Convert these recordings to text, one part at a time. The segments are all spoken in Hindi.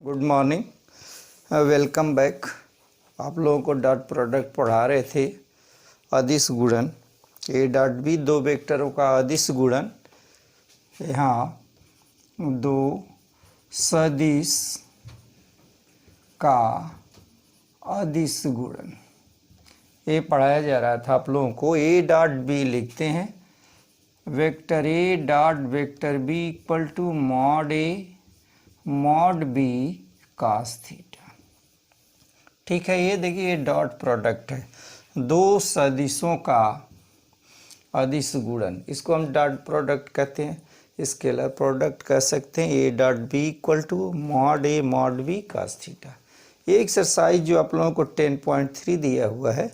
Good morning, welcome back. आप लोगों को डॉट प्रोडक्ट पढ़ा रहे थे अदिश गुणन। ए डॉट बी दो वेक्टरों का अदिश गुणन। यहाँ दो सदिश का अदिश गुणन ये पढ़ाया जा रहा था आप लोगों को। ए डॉट बी लिखते हैं, vector A dot vector B equal to mod A mod B cos theta. ठीक है, ये देखिए ये डॉट प्रोडक्ट है, दो सदिशों का अदिश गुणन, इसको हम डॉट प्रोडक्ट कहते हैं, स्केलर प्रोडक्ट कह सकते हैं। A dot B equal to mod A mod B cos theta. ये एक्सरसाइज जो आप लोगों को 10.3 दिया हुआ है,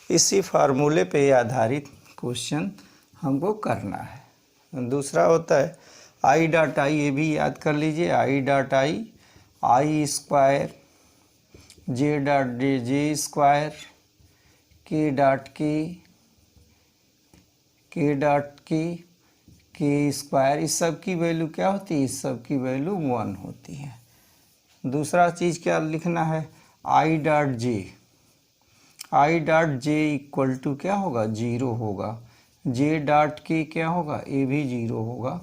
इसी फार्मूले पे आधारित क्वेश्चन हमको करना है। दूसरा होता है आई डॉट आई, ये भी याद कर लीजिए, I dot I square, J dot J square, के डॉट के डॉट के स्क्वायर। इस सब की वैल्यू क्या होती है? इस सब की वैल्यू 1 होती है। दूसरा चीज़ क्या लिखना है? I dot J equal to क्या होगा? 0 होगा। जे डॉट के क्या होगा? ये भी 0 होगा।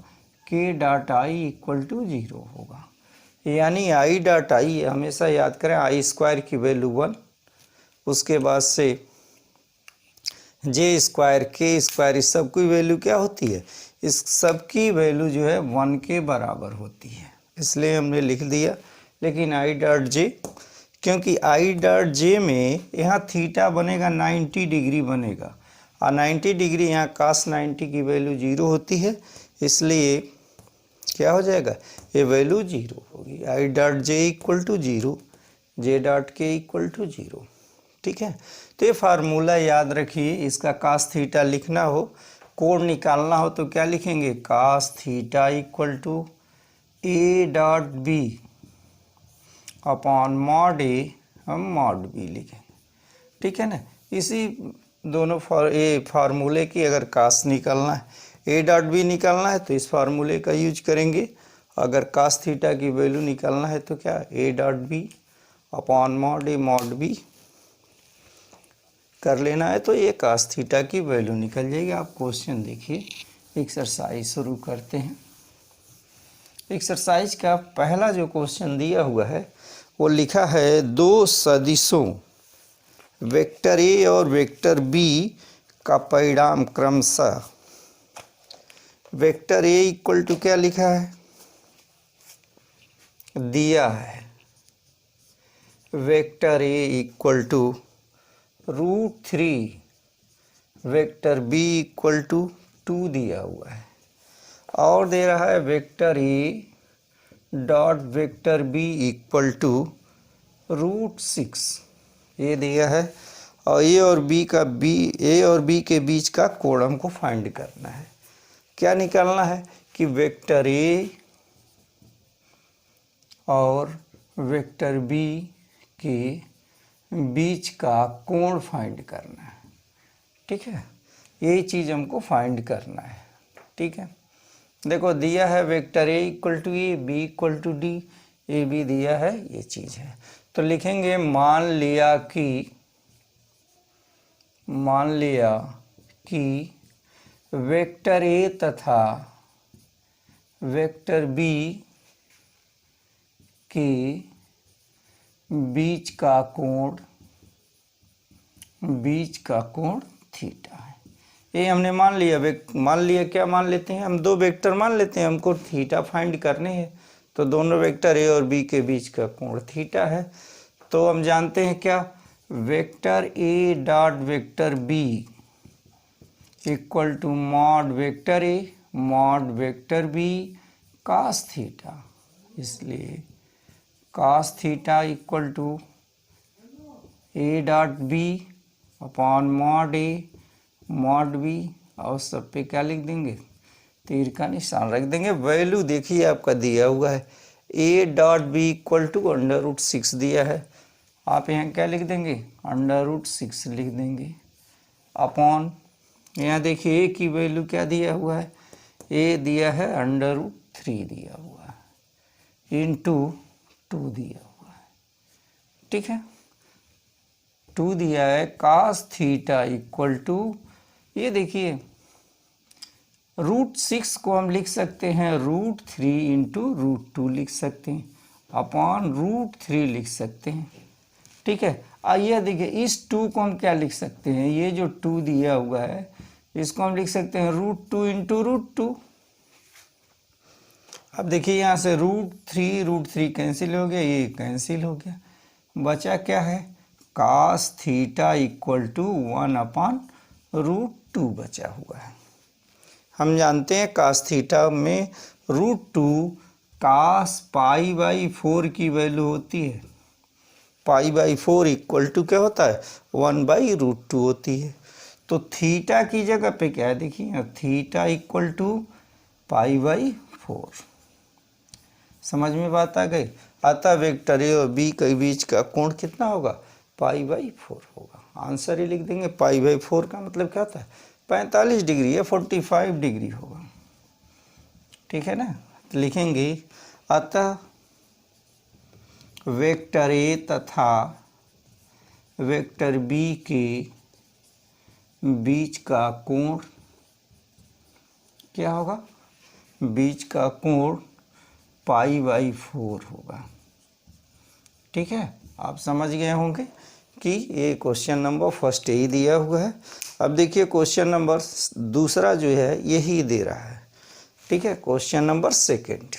के डॉट आई इक्वल टू 0 होगा। यानी आई डॉट आई हमेशा याद करें, आई स्क्वायर की वैल्यू 1, उसके बाद से जे स्क्वायर के स्क्वायर, इस सब की वैल्यू क्या होती है? इस सब की वैल्यू जो है 1 के बराबर होती है, इसलिए हमने लिख दिया। लेकिन आई डॉट जे, क्योंकि आई डॉट जे में यहाँ थीटा बनेगा 90 डिग्री बनेगा, और 90 डिग्री यहाँ कास 90 की वैल्यू 0 होती है, इसलिए क्या हो जाएगा? ये वैल्यू 0 होगी। I dot J equal to 0, J dot K equal to 0। ठीक है, तो ये फार्मूला याद रखिए। इसका कास थीटा लिखना हो, कोण निकालना हो, तो क्या लिखेंगे? Cos theta equal to A dot B upon mod A, हम मॉड बी लिखेंगे। ठीक है ना, इसी दोनों फार्मूले की अगर कास निकालना है, ए डॉट बी निकालना है, तो इस फार्मूले का यूज करेंगे। अगर कास थीटा की वैल्यू निकालना है तो क्या? A dot B upon mod A mod B कर लेना है, तो ये कास थीटा की वैल्यू निकल जाएगी। आप क्वेश्चन देखिए, एक्सरसाइज शुरू करते हैं। एक्सरसाइज का पहला जो क्वेश्चन दिया हुआ है वो लिखा है, दो सदिशों वेक्टर ए और वेक्टर बी का परिणाम क्रमशः। वेक्टर ए इक्वल टू क्या लिखा है? दिया है vector A equal to √3, vector B equal to 2 दिया हुआ है, और दे रहा है vector A dot vector B equal to √6, ये दिया है। और ए और बी के बीच का कोण हमको फाइंड करना है। क्या निकालना है? कि वेक्टर ए और वेक्टर बी के बीच का कोण फाइंड करना है। ठीक है, यही चीज़ हमको फाइंड करना है। ठीक है, देखो दिया है vector A equal to A, B equal to D, A भी दिया है, ये चीज़ है। तो लिखेंगे मान लिया कि वेक्टर ए तथा वेक्टर बी के बीच का कोण थीटा है। ये हमने मान लिया। क्या मान लेते हैं हम? दो वेक्टर मान लेते हैं, हमको थीटा फाइंड करने हैं, तो दोनों वेक्टर ए और बी के बीच का कोण थीटा है। तो हम जानते हैं क्या? Vector A dot vector B equal to mod vector A mod vector B cos theta, इसलिए cos theta equal to A dot B upon mod A mod B, और सब पे क्या लिख देंगे? तीर का निशान रख देंगे। वैल्यू देखिए आपका दिया हुआ है, A dot B equal to √6 दिया है, आप यहाँ क्या लिख देंगे? √6 लिख देंगे, अपॉन यहाँ देखिए ए की वैल्यू क्या दिया हुआ है? ए दिया है √3 दिया हुआ है, इंटू 2 दिया हुआ है, ठीक है। 2 दिया है, cos थीटा इक्वल टू, ये देखिए √6 को हम लिख सकते हैं √3 इंटू √2 लिख सकते हैं, अपॉन √3 लिख सकते हैं, ठीक है। आइए देखिए इस 2 को हम क्या लिख सकते हैं, ये जो 2 दिया हुआ है इसको हम लिख सकते हैं √2 इंटू √2। अब देखिए यहाँ से √3 कैंसिल हो गया, ये कैंसिल हो गया, बचा क्या है, cos थीटा इक्वल टू 1/√2 बचा हुआ है। हम जानते हैं cos थीटा में √2 cos π/4 की वैल्यू होती है, π/4 इक्वल टू क्या होता है, 1/√2 होती है। तो थीटा की जगह पे क्या है, देखिए थीटा इक्वल टू π/4। समझ में बात आ गई। अतः वेक्टर ए और बी के बीच का कोण कितना होगा, π/4 होगा। आंसर ही लिख देंगे, π/4 का मतलब क्या होता है, 45 डिग्री या 45 डिग्री होगा, ठीक है ना। तो लिखेंगे अतः वेक्टर ए तथा वेक्टर बी के बीच का कोण क्या होगा, बीच का कोण π/4 होगा, ठीक है। आप समझ गए होंगे कि ये क्वेश्चन नंबर फर्स्ट ही दिया हुआ है। अब देखिए क्वेश्चन नंबर दूसरा जो है यही दे रहा है, ठीक है। Question number second,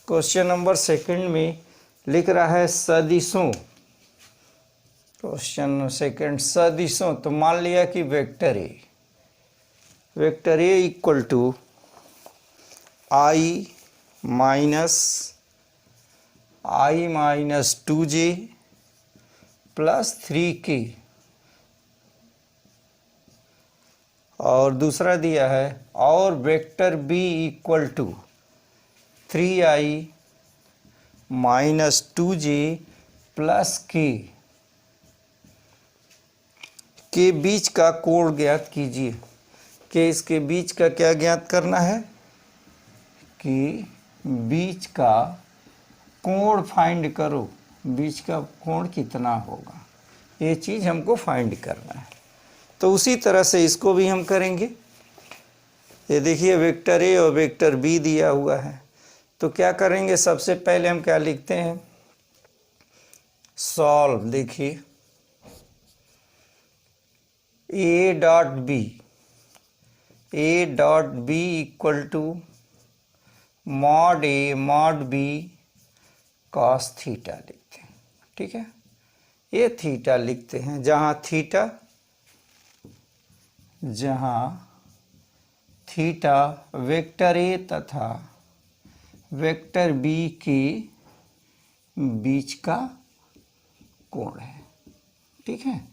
question number second में लिख रहा है सदिशों, क्वेश्चन सेकंड सदिशों। तो मान लिया कि vector A equal to i minus 2j plus 3k, और दूसरा दिया है और vector b equal to 3i minus 2j plus के बीच का कोण ज्ञात कीजिए। कि इसके बीच का क्या ज्ञात करना है, कि बीच का कोण फाइंड करो, बीच का कोण कितना होगा, ये चीज़ हमको फाइंड करना है। तो उसी तरह से इसको भी हम करेंगे। ये देखिए वेक्टर ए और वेक्टर बी दिया हुआ है, तो क्या करेंगे, सबसे पहले हम क्या लिखते हैं, सॉल्व। देखिए A dot B equal to mod A mod B cos theta लिखते हैं, ठीक है। ये थीटा लिखते हैं, जहाँ थीटा वेक्टर ए तथा वेक्टर बी के बीच का कोण है, ठीक है।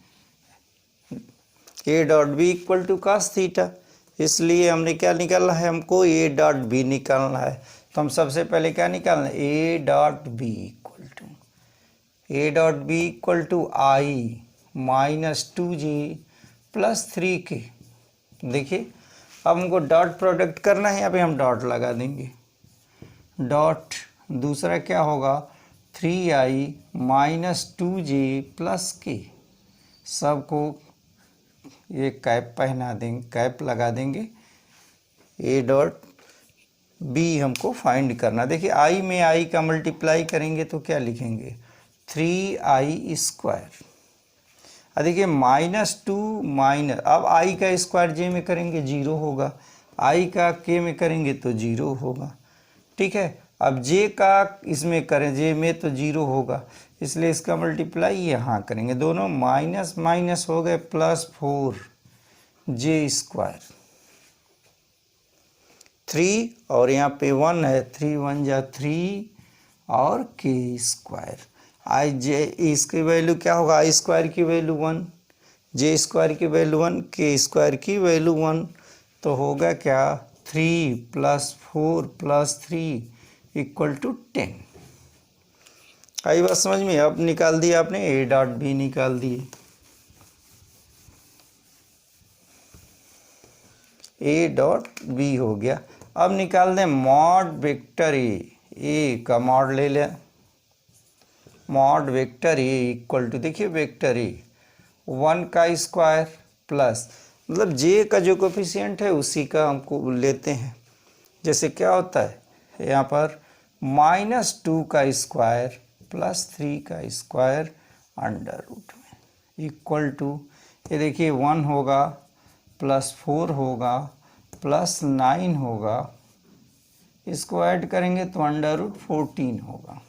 A dot B equal to cos theta, इसलिए हमने क्या निकालना है, हमको ए डॉट बी निकालना है। तो हम सबसे पहले क्या निकालना है, A dot B equal to I minus 2j plus 3k। देखिए अब हमको डॉट प्रोडक्ट करना है, यहाँ पे हम डॉट लगा देंगे, डॉट दूसरा क्या होगा, 3i minus 2j plus k, सबको ये कैप पहना देंगे, कैप लगा देंगे। ए डॉट बी हमको फाइंड करना। देखिए आई में आई का मल्टीप्लाई करेंगे तो क्या लिखेंगे, 3i²। देखिए -2 माइनस, अब आई का स्क्वायर जे में करेंगे 0 होगा, आई का के में करेंगे तो 0 होगा, ठीक है। अब जे का इसमें करें, जे में तो 0 होगा, इसलिए इसका मल्टीप्लाई यहाँ करेंगे, दोनों माइनस माइनस हो गए प्लस 4j², 3 और यहाँ पे 1 है, 3 1 जा 3 और k²। आई जे इसकी वैल्यू क्या होगा, i² की वैल्यू 1, j² की वैल्यू 1, k² की वैल्यू 1, तो होगा क्या 3 + 4 + 3 = 10। आई बात समझ में। अब निकाल दिया आपने, ए डॉट बी निकाल दिए। ए डॉट बी हो गया। अब निकाल दें मॉड वेक्टर ए का मॉड ले लें, mod vector A equal to, देखिए वेक्टर ए 1 का स्क्वायर प्लस, मतलब जे का जो कोफिशिएंट है उसी का हमको लेते हैं। जैसे क्या होता है यहाँ पर -2 का स्क्वायर प्लस 3 का स्क्वायर अंडर रूट में इक्वल टू, ये देखिए 1 होगा प्लस 4 होगा प्लस 9 होगा, इसको ऐड करेंगे तो अंडर रूट 14 होगा।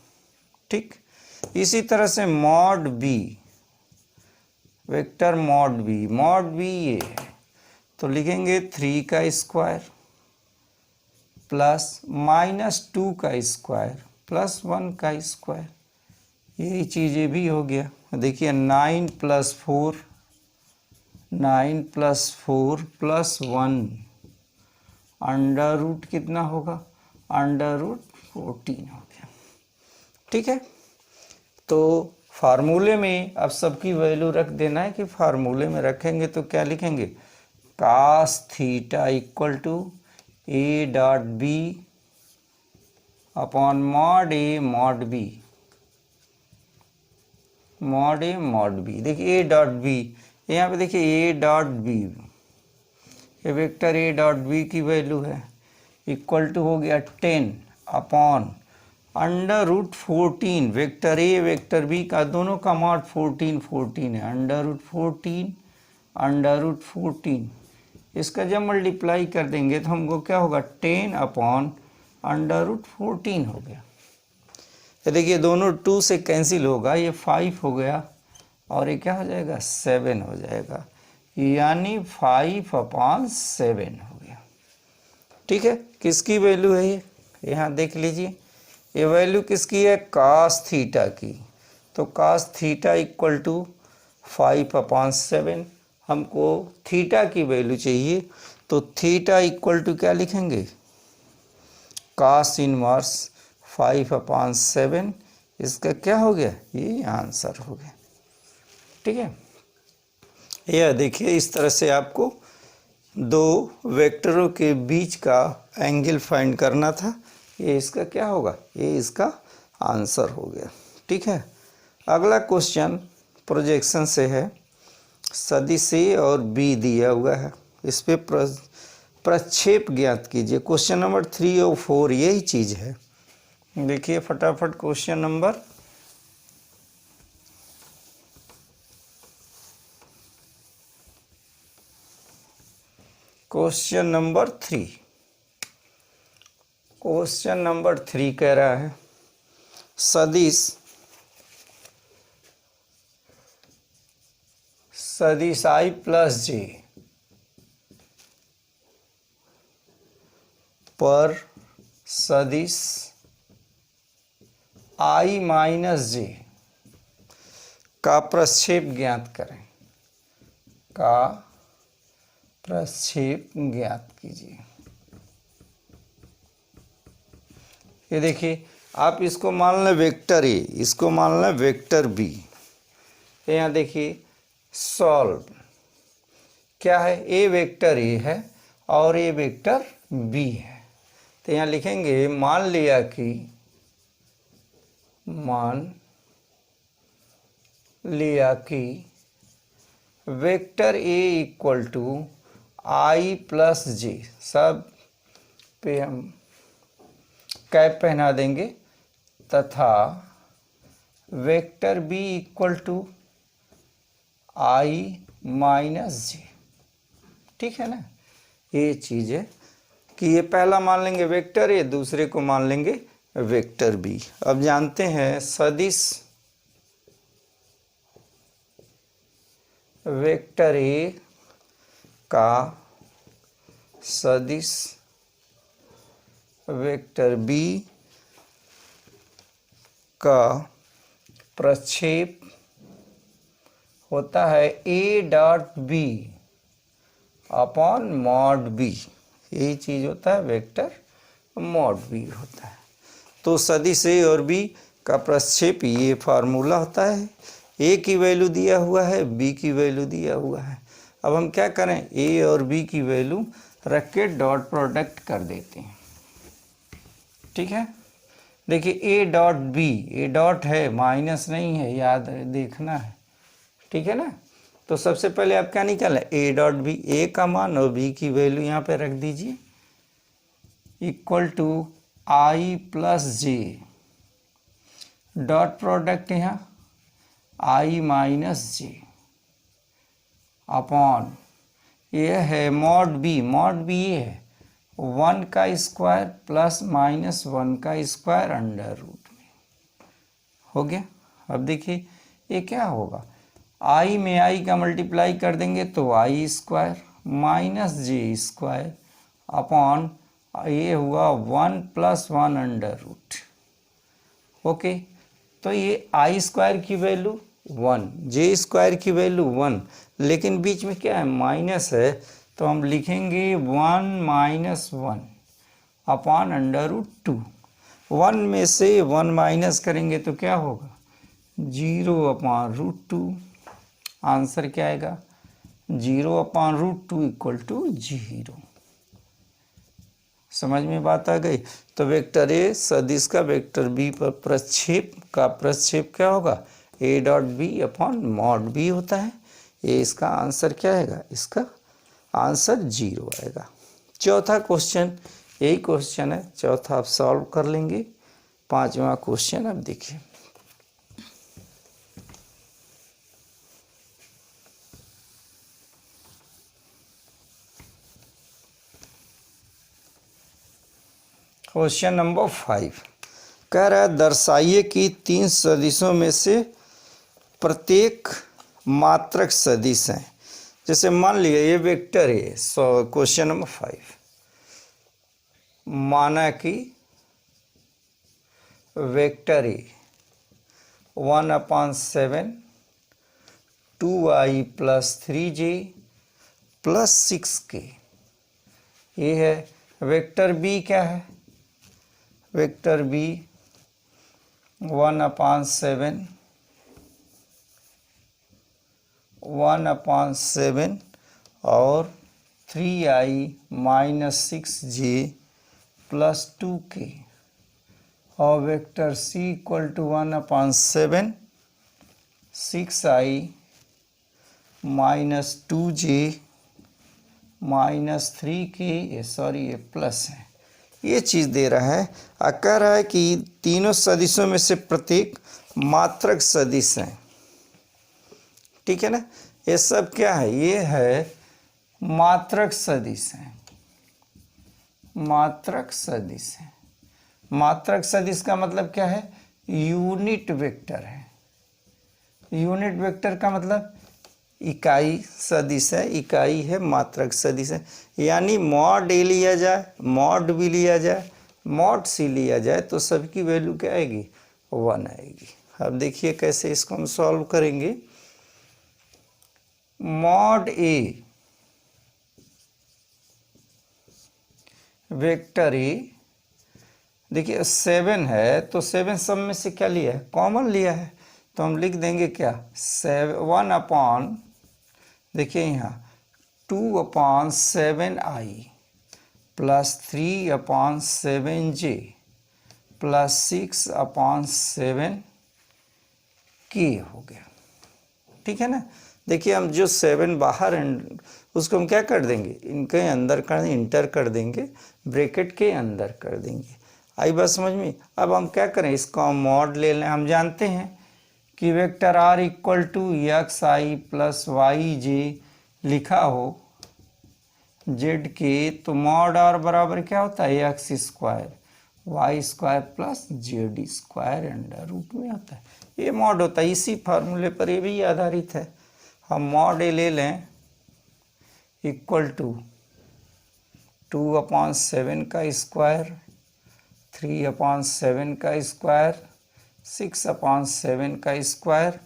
ठीक, इसी तरह से mod B, vector mod B ये है तो लिखेंगे 3 का स्क्वायर प्लस -2 का स्क्वायर प्लस 1 का स्क्वायर, यही चीज़ें भी हो गया। देखिए 9 + 4 प्लस 1 अंडर रूट कितना होगा, अंडर रूट 14 हो गया। ठीक है, तो फार्मूले में अब सबकी वैल्यू रख देना है कि फार्मूले में रखेंगे तो क्या लिखेंगे, cos theta equal to A dot B upon mod A mod B, mod A mod B. देखिए ए डॉट बी, यहाँ पे देखिए ए डॉट बी, ये वेक्टर ए डॉट बी की वैल्यू है इक्वल टू हो गया 10 upon under root 14, vector A vector B का दोनों का मॉड 14 है, अंडर रूट 14 अंडर रूट 14, इसका जब मल्टीप्लाई कर देंगे तो हमको क्या होगा 10 अपॉन अंडर रूट 14 हो गया। ये देखिए दोनों 2 से कैंसिल होगा, ये 5 हो गया और ये क्या हो जाएगा 7 हो जाएगा, यानी 5/7 हो गया। ठीक है, किसकी वैल्यू है ये, यहाँ देख लीजिए, ये वैल्यू किसकी है, cos थीटा की। तो cos थीटा इक्वल टू 5/7, हमको थीटा की वैल्यू चाहिए तो थीटा इक्वल टू क्या लिखेंगे, cos इनवर्स 5/7, इसका क्या हो गया, ये आंसर हो गया। ठीक है, यह देखिए इस तरह से आपको दो वेक्टरों के बीच का एंगल फाइंड करना था, ये इसका क्या होगा, ये इसका आंसर हो गया। ठीक है, अगला क्वेश्चन प्रोजेक्शन से है, सदिश ए और बी दिया हुआ है, इस पे प्रक्षेप ज्ञात कीजिए। क्वेश्चन नंबर 3 और 4 यही चीज़ है। देखिए फटाफट question number question number 3, question number 3 कह रहा है सदिश i प्लस जे पर सदिश i माइनस जे का प्रक्षेप ज्ञात करें, का प्रक्षेप ज्ञात कीजिए। ये देखिए आप इसको मान लें वेक्टर ए, इसको मान लें वेक्टर बी। यहाँ देखिए सॉल्व क्या है, ए वेक्टर ए है और ए वेक्टर बी है, तो यहाँ लिखेंगे मान लिया कि vector A equal to i plus J, सब पे हम कैप पहना देंगे, तथा vector B equal to i minus J. ठीक है ना, ये चीज़ है कि ये पहला मान लेंगे वेक्टर ए, दूसरे को मान लेंगे वेक्टर बी। अब जानते हैं सदिश वेक्टर ए का सदिश वेक्टर बी का प्रक्षेप होता है A dot B upon mod B, यही चीज़ होता है वेक्टर मॉड बी होता है। तो सदिश ए और बी का प्रक्षेप ये फार्मूला होता है, ए की वैल्यू दिया हुआ है, बी की वैल्यू दिया हुआ है। अब हम क्या करें, ए और बी की वैल्यू रख के डॉट प्रोडक्ट कर देते हैं। ठीक है, देखिए A dot B, A dot है माइनस नहीं है, याद देखना है। ठीक है ना, तो सबसे पहले आप क्या निकालें, ए डॉट बी, ए का मान और बी की वैल्यू यहाँ पे रख दीजिए, equal to I plus J, dot product यहाँ आई माइनस जे अपॉन, ये है मॉड बी, मॉड बी ये है 1 का स्क्वायर प्लस माइनस 1 का स्क्वायर अंडर रूट में। हो गया। अब देखिए ये क्या होगा, आई में आई का मल्टीप्लाई कर देंगे तो I square minus J square upon, ये हुआ 1 प्लस 1 अंडर रूट। ओके, तो ये आई स्क्वायर की वैल्यू 1, जे स्क्वायर की वैल्यू 1, लेकिन बीच में क्या है, माइनस है, तो हम लिखेंगे 1 माइनस 1 अपॉन अंडर रूट 2। 1 में से 1 माइनस करेंगे तो क्या होगा, 0 अपॉन रूट 2। आंसर क्या आएगा, 0 अपॉन रूट 2 इक्वल टू 0। समझ में बात आ गई। तो वेक्टर ए सदिश का वेक्टर बी पर प्रक्षेप का प्रक्षेप क्या होगा, A dot B upon mod B होता है। ये इसका आंसर क्या आएगा, इसका आंसर 0 आएगा। चौथा क्वेश्चन, यही क्वेश्चन है, चौथा आप सॉल्व कर लेंगे। पांचवा क्वेश्चन अब देखिए, क्वेश्चन नंबर 5 कह रहा है, दर्शाइए कि 3 सदिशों में से प्रत्येक मात्रक सदिश हैं। जैसे मान लिया ये वेक्टर है, क्वेश्चन नंबर 5, माना कि वेक्टर ए 1/7 2i plus 3j plus 6k, ये है। वेक्टर बी क्या है, वेक्टर बी 1/7 और 3i minus 6j plus 2k, और vector C equal to 1/7 6i minus 2j minus 3k, sorry ये प्लस है, ये चीज़ दे रहा है। कह रहा है कि तीनों सदिशों में से प्रत्येक मात्रक सदिश हैं। ठीक है ना, ये सब क्या है, ये है मात्रक सदिश है, मात्रक सदिश है। मात्रक सदिश का मतलब क्या है, यूनिट वेक्टर है। यूनिट वेक्टर का मतलब इकाई सदिश है, इकाई है, मात्रक सदिश है। यानी मॉड ए लिया जाए, मॉड बी लिया जाए, मॉड सी लिया जाए तो सबकी वैल्यू क्या आएगी, 1 आएगी। अब देखिए कैसे इसको हम सॉल्व करेंगे। मॉड ए वेक्टर ए, देखिए 7 है तो 7 सब में से क्या लिया है, कॉमन लिया है, तो हम लिख देंगे क्या, 1 अपॉन, देखिए यहाँ 2/7i plus 3/7j plus 6/7k हो गया। ठीक है ना, देखिए हम जो 7 बाहर उसको हम क्या कर देंगे, इनके अंदर कर, इंटर कर देंगे, ब्रैकेट के अंदर कर देंगे। आई बात समझ में। अब हम क्या करें, इसको हम मॉड ले लें। हम जानते हैं कि vector r equal to xi plus Y J लिखा हो z के, तो मॉड r बराबर क्या होता है, x square Y square plus Z square under root में होता है। ये मॉड होता है, इसी फार्मूले पर ये भी आधारित है। हम मॉड ए ले लें इक्वल टू 2/7 का स्क्वायर, 3/7 का स्क्वायर, 6/7 का स्क्वायर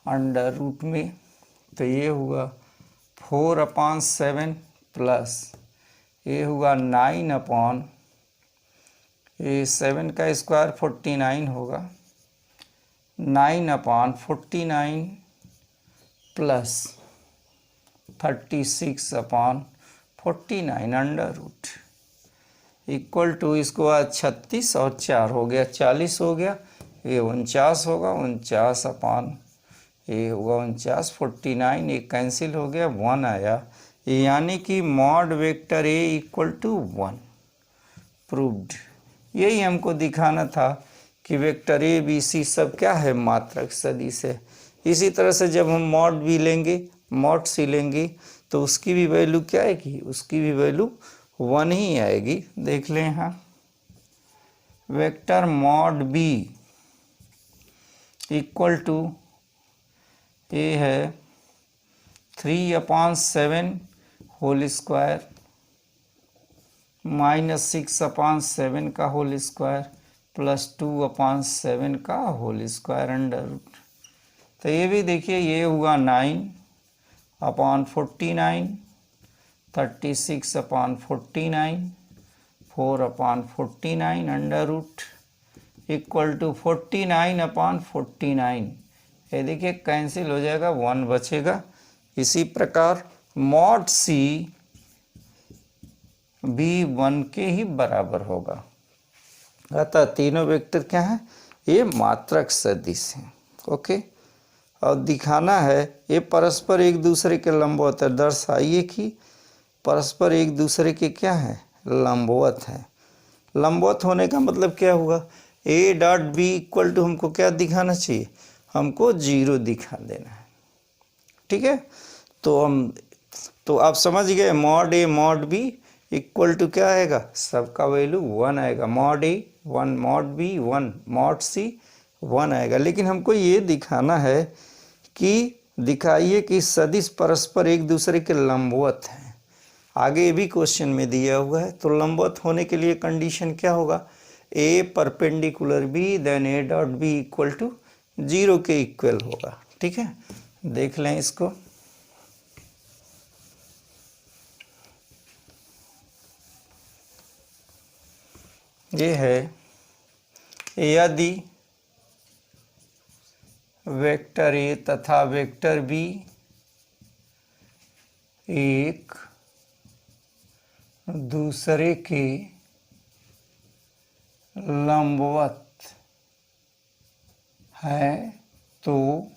अंडर रूट में, तो ये हुआ 4/7 प्लस ये हुआ 9 ये 7 का स्क्वायर 49 होगा, 9/49 plus 36/49 49 under root equal to, इसको बाद 36 और 4 हो गया 40 हो गया, ये 49 होगा, 49 अपान ये होगा 49, 49 ये कैंसिल हो गया, 1 आया, यानी कि mod vector A equal to 1 proved. यही हमको दिखाना था कि वेक्टर ए बी सी सब क्या है, मात्रक सदिश है। इसी तरह से जब हम मॉड बी लेंगे, मॉड सी लेंगे, तो उसकी भी वैल्यू क्या आएगी, उसकी भी वैल्यू 1 ही आएगी। देख लें यहाँ, vector mod B equal to A है 3/7 होल स्क्वायर -6/7 का होल स्क्वायर प्लस 2/7 का होल स्क्वायर अंडर रूट। तो ये भी देखिए, ये हुआ 9/49, 36/49, 4/49 अंडर रूट इक्वल टू 49/49। ये देखिए कैंसिल हो जाएगा, 1 बचेगा। इसी प्रकार मॉड सी भी 1 के ही बराबर होगा। अतः तीनों वेक्टर क्या है, ये मात्रक सदिश हैं। ओके, और दिखाना है ये परस्पर एक दूसरे के लंबवत है। दर्शाइए कि परस्पर एक दूसरे के क्या है, लंबवत है। लंबवत होने का मतलब क्या हुआ, A dot B equal to हमको क्या दिखाना चाहिए, हमको 0 दिखा देना है। ठीक है, तो आप समझ गए, mod A mod B equal to क्या आएगा, सबका वैल्यू 1 आएगा। Mod A 1, mod B 1, mod C 1 आएगा। लेकिन हमको ये दिखाना है कि दिखाइए कि सदिश परस्पर एक दूसरे के लंबवत हैं। आगे ये भी क्वेश्चन में दिया हुआ है। तो लंबवत होने के लिए कंडीशन क्या होगा, A perpendicular B then A dot B equal to 0 के इक्वल होगा। ठीक है, देख लें इसको। ये है, यदि वेक्टर ए तथा वेक्टर बी एक दूसरे के लंबवत है, तो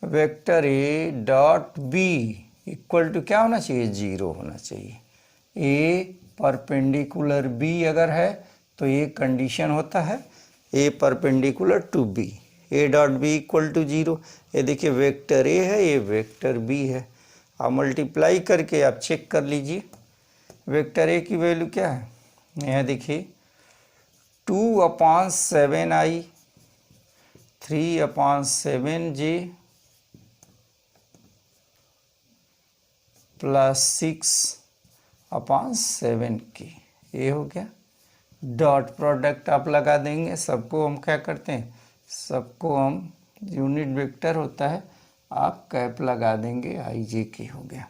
vector A dot B equal to क्या होना चाहिए, 0 होना चाहिए। ए परपेंडिकुलर बी अगर है तो ये कंडीशन होता है A perpendicular to B, A dot B equal to 0। ये देखिए वेक्टर ए है, ये वेक्टर बी है। आप मल्टीप्लाई करके आप चेक कर लीजिए, वेक्टर ए की वैल्यू क्या है, यहाँ देखिए 2/7i 3/7j प्लस 6/7k, ये हो गया। डॉट प्रोडक्ट आप लगा देंगे, सबको हम क्या करते हैं, सबको हम यूनिट वेक्टर होता है, आप कैप लगा देंगे, IJK हो गया।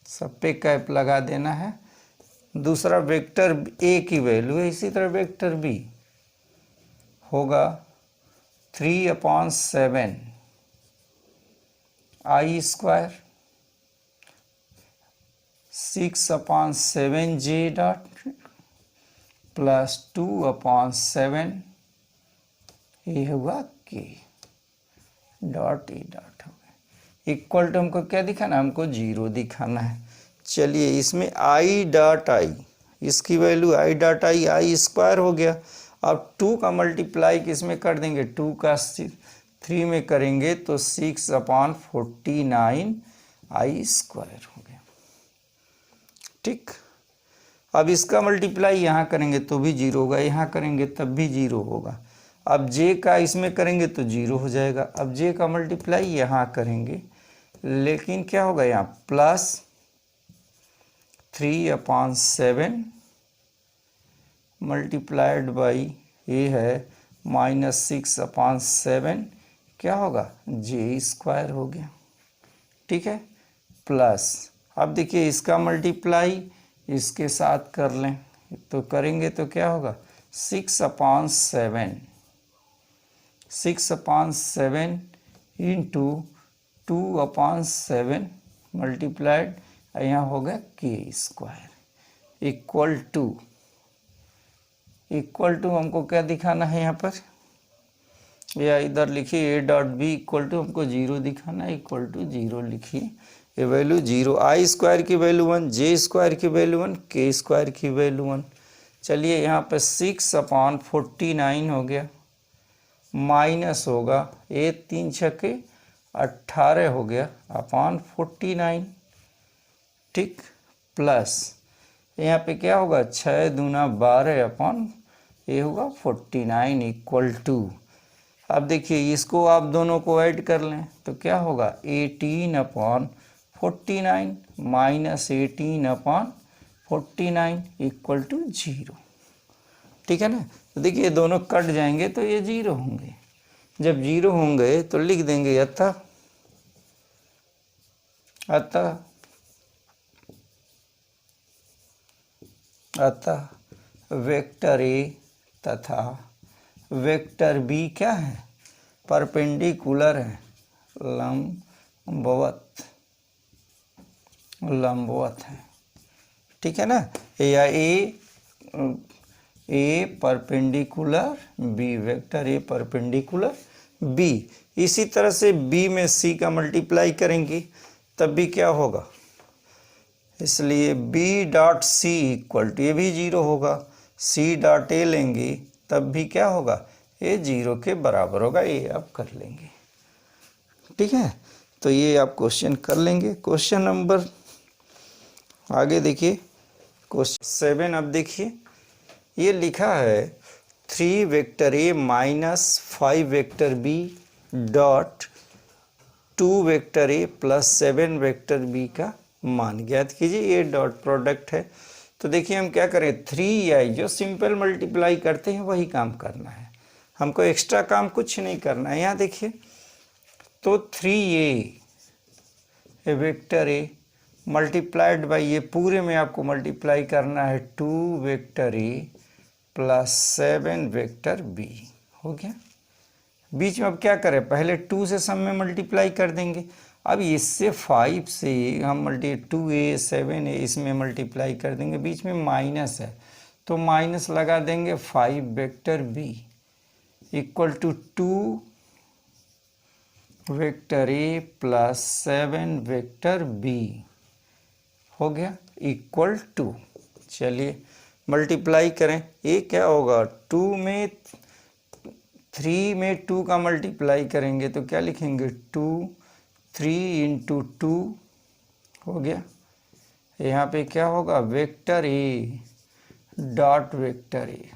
सब पे कैप लगा देना है। दूसरा वेक्टर ए की वैल्यू है, इसी तरह वेक्टर बी होगा 3/7 i square 6/7j dot plus 2/7 ये हुआ के डॉट ए डॉट हो गया। इक्वल टू हमको क्या दिखाना है, हमको 0 दिखाना है। चलिए इसमें आई डॉट आई, इसकी value I dot I square हो गया। अब 2 का मल्टीप्लाई किसमें कर देंगे, 2 का 3 में करेंगे तो 6/49 आई स्क्वायर हो गया। ठीक, अब इसका मल्टीप्लाई यहाँ करेंगे तो भी 0 होगा, यहाँ करेंगे तब भी 0 होगा। अब j का इसमें करेंगे तो 0 हो जाएगा। अब j का मल्टीप्लाई यहाँ करेंगे, लेकिन क्या होगा यहाँ प्लस 3/7 मल्टीप्लाइड बाई ये है -6/7 क्या होगा, j स्क्वायर हो गया। ठीक है, प्लस अब देखिए इसका मल्टीप्लाई इसके साथ कर लें तो करेंगे तो क्या होगा 6/7 इंटू 2/7 मल्टीप्लाइड यहाँ हो गया के स्क्वायर इक्वल टू हमको क्या दिखाना है यहाँ पर, या इधर लिखिए A dot B equal to हमको 0 दिखाना है, इक्वल टू 0 लिखिए, ये वैल्यू 0, आई स्क्वायर की वैल्यू 1, जे स्क्वायर की वैल्यू 1, के स्क्वायर की वैल्यू 1। चलिए यहाँ पर 6/49 हो गया, माइनस होगा ए 3 छक्के 18 हो गया अपॉन 49, ठीक, प्लस यहाँ पे क्या होगा 6 दूना 12 अपॉन ये होगा 49 इक्वल टू, अब देखिए इसको आप दोनों को ऐड कर लें तो क्या होगा 18/49 माइनस 18/49 इक्वल टू 0, ठीक है ना। तो देखिए दोनों कट जाएंगे तो ये 0 होंगे, जब 0 होंगे तो लिख देंगे अतः वेक्टर ए तथा वेक्टर बी क्या है, परपेंडिकुलर है, लंबवत है, ठीक है ना। या A perpendicular B, vector A perpendicular B. इसी तरह से बी में सी का मल्टीप्लाई करेंगे तब भी क्या होगा, इसलिए B dot C equal to, ये भी 0 होगा, सी डॉट ए लेंगे तब भी क्या होगा, ये 0 के बराबर होगा, ये आप कर लेंगे, ठीक है। तो ये आप क्वेश्चन कर लेंगे। क्वेश्चन नंबर आगे देखिए, क्वेश्चन 7। अब देखिए ये लिखा है 3 vector A minus 5 vector B dot 2 vector A plus 7 vector B का मान ज्ञात कीजिए, ये डॉट प्रोडक्ट है। तो देखिए हम क्या करें, 3i जो सिंपल मल्टीप्लाई करते हैं वही काम करना है, हमको एक्स्ट्रा काम कुछ नहीं करना है। यहाँ देखिए तो 3a vector A multiplied by ये पूरे में आपको मल्टीप्लाई करना है 2 vector A plus 7 vector B, हो गया। बीच में अब क्या करें, पहले 2 से सब में मल्टीप्लाई कर देंगे, अब इससे 5 से हम 2a 7a इसमें मल्टीप्लाई कर देंगे, बीच में माइनस है तो माइनस लगा देंगे 5 vector B equal to 2 vector A plus 7 vector B, हो गया इक्वल टू, चलिए मल्टीप्लाई करें, ये क्या होगा 3 में 2 का मल्टीप्लाई करेंगे तो क्या लिखेंगे 2 3 × 2 हो गया, यहाँ पे क्या होगा vector A dot vector A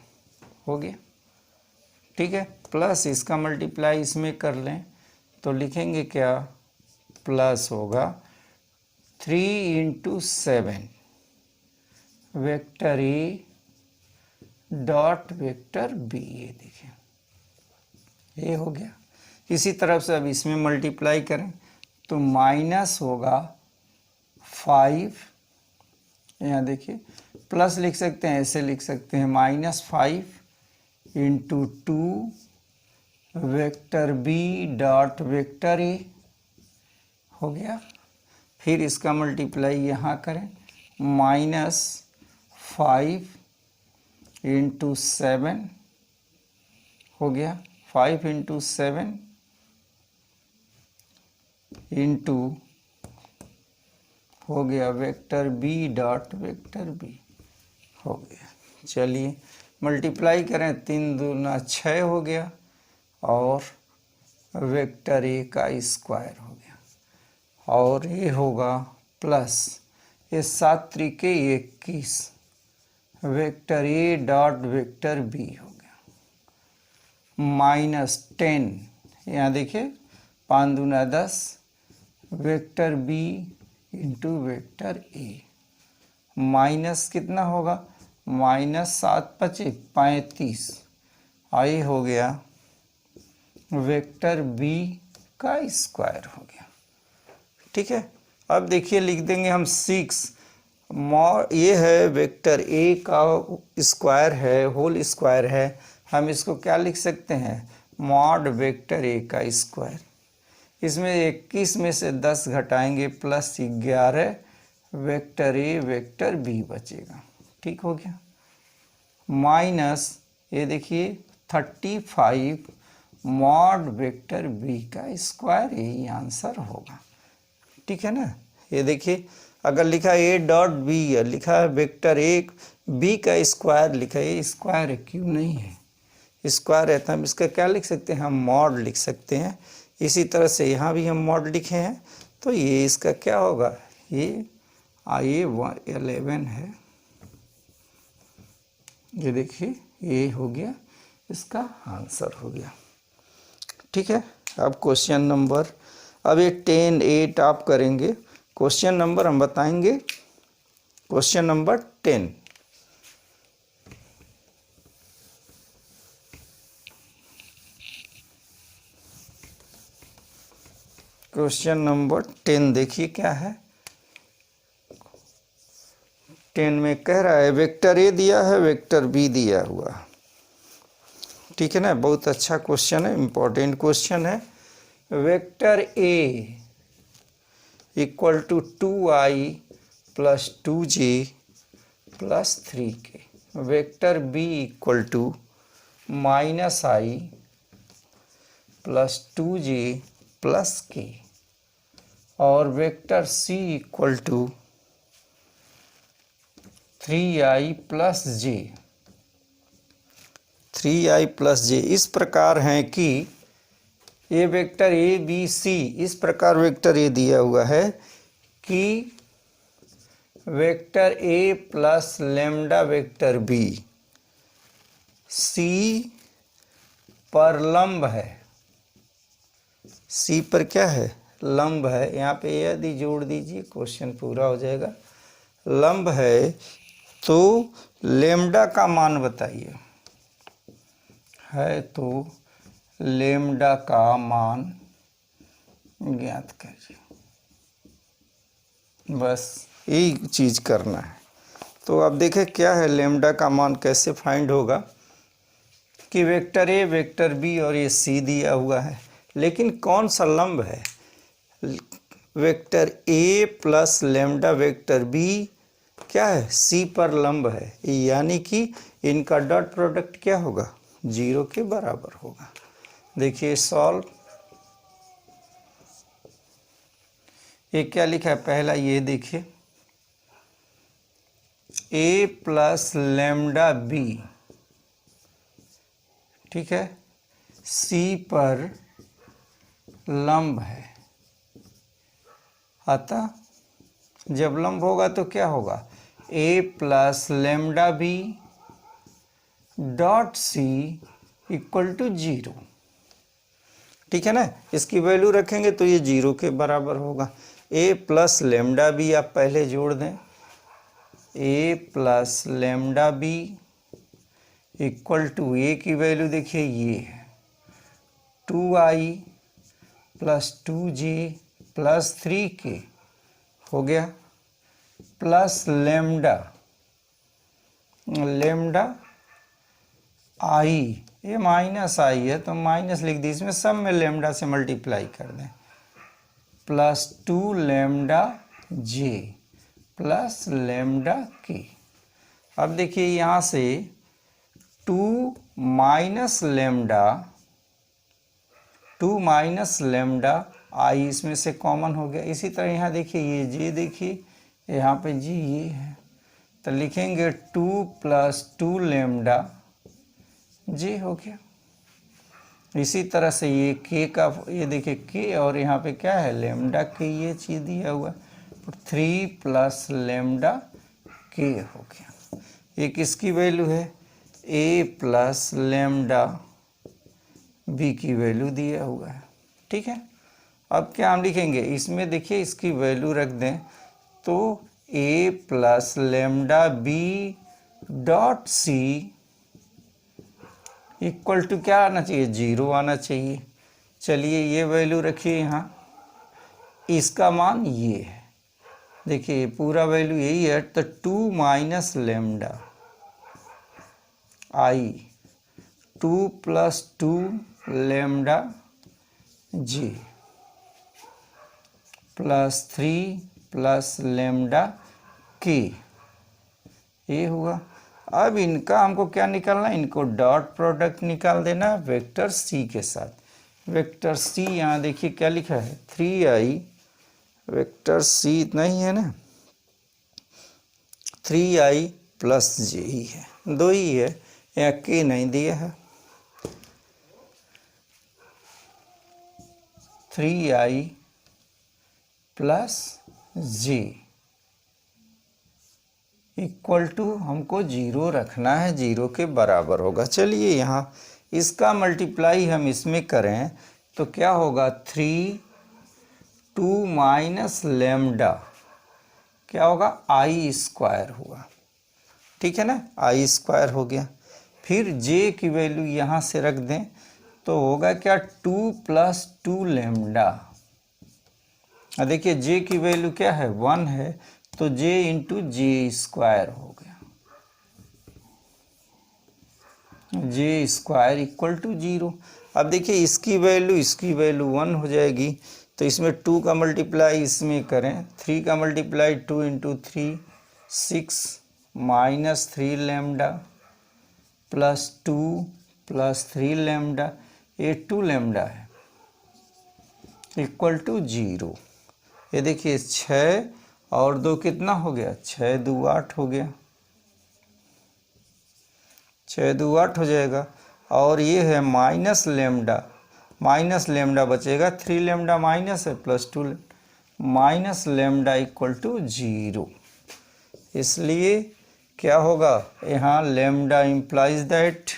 हो गया, ठीक है, प्लस इसका मल्टीप्लाई इसमें कर लें तो लिखेंगे क्या, प्लस होगा 3 × 7 vector A dot vector B, ये देखिए ये हो गया। इसी तरफ से अब इसमें मल्टीप्लाई करें तो माइनस होगा 5, यहाँ देखिए प्लस लिख सकते हैं, ऐसे लिख सकते हैं -5 × 2 vector B dot vector A, हो गया। फिर इसका मल्टीप्लाई यहाँ करें -5 × 7 हो गया, 5 × 7 इंटू हो गया vector B dot vector B, हो गया। चलिए मल्टीप्लाई करें, 3 दूना 6 हो गया और वेक्टर ए का स्क्वायर हो गया, और ये होगा प्लस ये 7 × 3 = 21 vector A dot vector B हो गया, -10 यहाँ देखिए 5 दूना 10 vector B into vector A, minus कितना होगा -7 × 5 = 35, आई हो गया वेक्टर बी का स्क्वायर हो गया, ठीक है। अब देखिए लिख देंगे हम 6 ये है वेक्टर ए का स्क्वायर है, होल स्क्वायर है, हम इसको क्या लिख सकते हैं मॉड वेक्टर ए का स्क्वायर। इसमें 21 में से 10 घटाएंगे +11 वेक्टर ए वेक्टर बी बचेगा। ठीक हो गया। माइनस ये देखिए 35 मॉड वेक्टर बी का स्क्वायर, यही आंसर होगा। ठीक है ना। ये देखिए अगर लिखा ए डॉट बी है, लिखा है वेक्टर ए बी का स्क्वायर, लिखा है ये स्क्वायर है, क्यों नहीं है, स्क्वायर है तो हम इसका क्या लिख सकते हैं, हम मॉड लिख सकते हैं। इसी तरह से यहाँ भी हम मॉड लिखे हैं, तो ये इसका क्या होगा, ये IA11 है। ये देखिए ये हो गया, इसका आंसर हो गया। ठीक है। अब क्वेश्चन नंबर, अब ये 10 8 आप करेंगे, क्वेश्चन नंबर हम बताएंगे, क्वेश्चन नंबर 10। क्वेश्चन नंबर 10 देखिए क्या है। 10 में कह रहा है वेक्टर ए दिया है, वेक्टर बी दिया हुआ। ठीक है ना, बहुत अच्छा क्वेश्चन है, इंपॉर्टेंट क्वेश्चन है। Vector A equal to 2i plus 2j plus 3k, vector B equal to -i plus 2j plus k, और vector C equal to 3i plus j, 3i plus j इस प्रकार हैं कि ये वेक्टर ए बी सी, इस प्रकार वेक्टर ए दिया हुआ है कि vector A plus lambda vector B C पर लंब है, सी पर क्या है, लंब है। यहाँ पे यदि जोड़ दीजिए क्वेश्चन पूरा हो जाएगा। लंब है तो लेम्डा का मान बताइए, है तो लेम्डा का मान ज्ञात करिए, बस यही चीज़ करना है। तो अब देखें क्या है लेम्डा का मान कैसे फाइंड होगा, कि वेक्टर ए वेक्टर बी और ये सी दिया हुआ है, लेकिन कौन सा लंब है, vector A plus lambda vector B क्या है, सी पर लंब है, यानी कि इनका डॉट प्रोडक्ट क्या होगा, 0 के बराबर होगा। देखिए सॉल्व, ये क्या लिखा है, पहला ये देखिए ए प्लस लेम्डा बी, ठीक है, सी पर लंब है, अतः जब लंब होगा तो क्या होगा, A plus lambda B dot C equal to 0। ठीक है ना, इसकी वैल्यू रखेंगे तो ये 0 के बराबर होगा। ए प्लस लेम्डा बी आप पहले जोड़ दें, A plus lambda B equal to, A की वैल्यू देखिए ये है 2i plus 2j plus 3k हो गया, प्लस लेम्डा, लेम्डा आई, ये माइनस आई है तो माइनस लिख दी, इसमें सब में लेम्डा से मल्टीप्लाई कर दें, प्लस 2 लेम्डा जे प्लस लेम्डा के। अब देखिए यहाँ से 2 माइनस लेम्डा आई इसमें से कॉमन हो गया। इसी तरह यहाँ देखिए ये जे, देखिए यहाँ पे जी ये है, तो लिखेंगे 2 प्लस 2 लेम्डा जे हो गया। इसी तरह से ये के का, ये देखिए के और यहाँ पे क्या है लेम्डा के, ये चीज़ दिया हुआ, तो 3 प्लस लेम्डा के हो गया। ये किसकी वैल्यू है, ए प्लस लेम्डा बी की वैल्यू दिया हुआ है। ठीक है, अब क्या हम लिखेंगे, इसमें देखिए इसकी वैल्यू रख दें तो A plus lambda B dot C equal to क्या आना चाहिए, 0 आना चाहिए। चलिए ये वैल्यू रखिए यहाँ, इसका मान ये है, देखिए पूरा वैल्यू यही है, तो 2 माइनस लेम्डा आई 2 प्लस 2 लेम्डा जी प्लस 3 प्लस लेम्डा के, ये हुआ। अब इनका हमको क्या निकालना है, इनको डॉट प्रोडक्ट निकाल देना वेक्टर सी के साथ। वेक्टर सी यहाँ देखिए क्या लिखा है 3i, वेक्टर सी इतना ही है ना, 3i प्लस जे ही है, दो ही है, यहाँ के नहीं दिया है। 3i plus J equal to हमको 0 रखना है, 0 के बराबर होगा। चलिए यहाँ इसका मल्टीप्लाई हम इसमें करें तो क्या होगा, 3 2 माइनस लेमडा क्या होगा, आई स्क्वायर हुआ, ठीक है ना, आई स्क्वायर हो गया। फिर जे की वैल्यू यहाँ से रख दें तो होगा क्या, 2 प्लस 2 लेमडा। देखिए जे की वैल्यू क्या है 1 है, तो जे इंटू जे स्क्वायर हो गया, जे स्क्वायर इक्वल टू 0। अब देखिए इसकी वैल्यू 1 हो जाएगी, तो इसमें 2 का मल्टीप्लाई इसमें करें, 3 का multiply 2 into 3 6 minus 3 lambda plus 2 plus 3 lambda, ये 2 लेमडा है इक्वल टू 0। ये देखिए 6 और 2 कितना हो गया, 6 2 8 हो गया, 6 2 8 हो जाएगा। और ये है माइनस लेमडा बचेगा, 3 लेमडा माइनस है plus 2 minus lambda equal to 0। इसलिए क्या होगा यहाँ, lambda implies that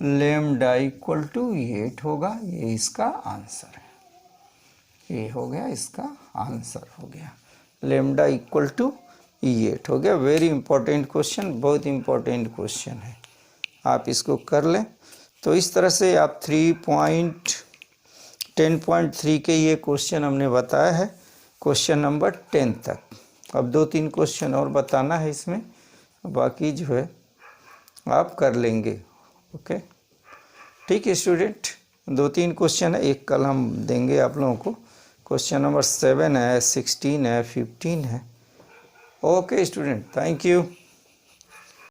lambda equal to 8 होगा, ये इसका आंसर है, ये हो गया इसका आंसर हो गया, लेमडा इक्वल टू 8 हो गया। वेरी इंपॉर्टेंट क्वेश्चन, बहुत इंपॉर्टेंट क्वेश्चन है, आप इसको कर लें। तो इस तरह से आप 10.3 के ये क्वेश्चन हमने बताया है, क्वेश्चन नंबर 10 तक। अब 2-3 क्वेश्चन और बताना है इसमें, बाकी जो है आप कर लेंगे। ओके, ठीक है स्टूडेंट, 2-3 क्वेश्चन है, एक कल हम देंगे आप लोगों को। क्वेश्चन नंबर 7 है, 16 है, 15 है। Okay student, thank you.